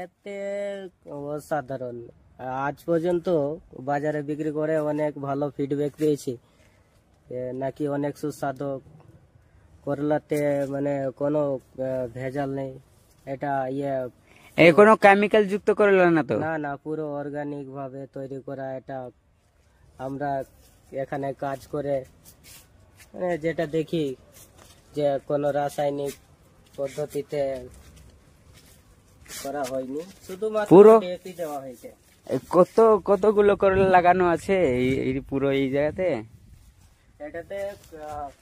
এতে অসাধারণ। আজ পর্যন্ত বাজারে বিক্রি করে অনেক ভালো ফিডব্যাক পেয়েছি, নাকি অনেক সুস্বাদু। করলাতে মানে কোনো ভেজাল নেই। এটা কোনো কেমিক্যাল যুক্ত করলা না তো? না, পুরো অর্গানিক ভাবে তৈরি করা। এটা আমরা এখানে কাজ করে যেটা দেখি যে কোনো রাসায়নিক পদ্ধতিতে করা হয়নি, শুধুমাত্র পুরো ডিএপি দেওয়া হয়েছে। কতগুলো করলা লাগানো আছে এই পুরো এই জায়গাতে? এটাতে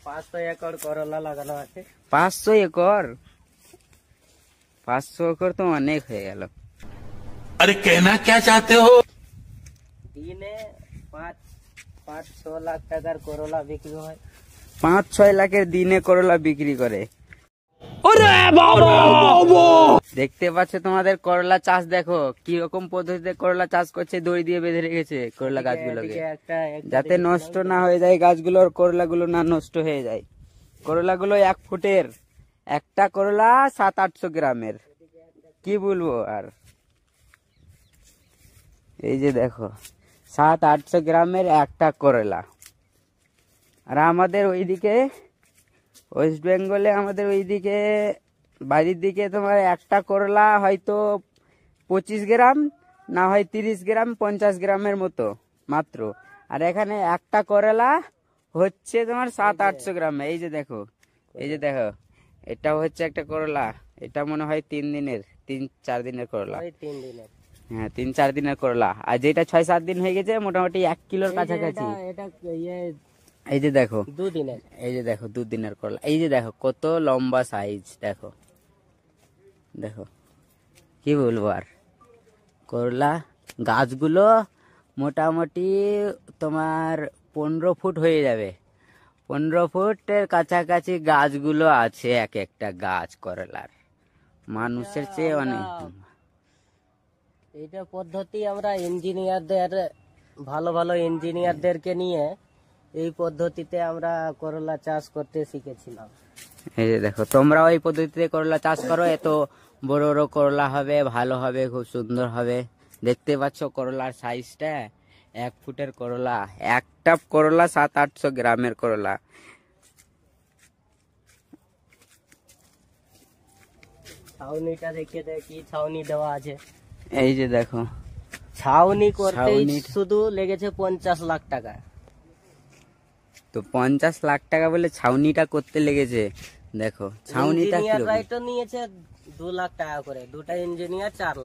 500 একর করলা লাগানো আছে। 500 একর? 500 একর তো অনেক হয়ে গেল। अरे कहना क्या चाहते हो? দিনে 5-6 লাখ টাকার করলা বিক্রি হয়। 5-6 লাখের দিনে করলা বিক্রি করে। দেখতে পাচ্ছ তোমাদের করলা চাষ, দেখো কি রকম পদ্ধতিতে করলা চাষ করছে। দড়ি দিয়ে বেঁধে রেখেছে করলা গাছগুলোকে, যাতে নষ্ট না হয়ে যায় গাছগুলোর, করলাগুলো না নষ্ট হয়ে যায়। করলাগুলো 1 ফুটের, একটা করলা 700-800 গ্রামের, কি বলবো আর। এই যে দেখো 700-800 গ্রামের একটা করলা। আর আমাদের ওইদিকে ওয়েস্ট বেঙ্গলে, আমাদের ওইদিকে বাড়ির দিকে তোমার একটা করলা হয়তো 25 গ্রাম, না হয় 30 গ্রাম, 50 গ্রামের মতো মাত্র। আর এখানে একটা করলা হচ্ছে তোমার 700-800 গ্রাম। এই যে দেখো, এটা হচ্ছে একটা করলা। এটা মনে হয় 3-4 দিনের করলা। 3 দিনের। হ্যাঁ, 3-4 দিনের করলা। আর যেটা 6-7 দিন হয়ে গেছে, মোটামুটি 1 কিলোর কাছাকাছি। এই যে দেখো 2 দিনের। এই যে দেখো 2 দিনের করলা। এই যে দেখো কত লম্বা সাইজ, দেখো কি বলবো আর। করলা গাছগুলো মোটামুটি তোমার 15 ফুট হয়ে যাবে। 15 ফুটের কাছাকাছি গাছগুলো আছে, এক একটা গাছ করলার, মানুষের চেয়ে অনেক। এইটা পদ্ধতি আমরা ইঞ্জিনিয়ারদের, ভালো ইঞ্জিনিয়ারদেরকে নিয়ে এই পদ্ধতিতে আমরা করলা চাষ করতে শিখেছিলাম। এই যে দেখো, তোমরা ওই পদ্ধতিতে করলা চাষ করো, এত বড় বড় করলা হবে, ভালো হবে, খুব সুন্দর হবে। দেখতে পাচ্ছ করলার সাইজটা, 1 ফুটের করলা। একটা করলা 700-800 গ্রামের করলা। ছাউনিটা দেখে কি ছাউনি দেওয়া আছে। এই যে দেখো, ছাউনি করতে শুধু লেগেছে 50 লাখ টাকা। তো 50 লাখ টাকা বলে ছাউনিটা করতে লেগেছে। দেখো ছাউনিটা নিয়েছে 2 লাখ টাকা করে, দুটা ইঞ্জিনিয়ার 4 লাখ।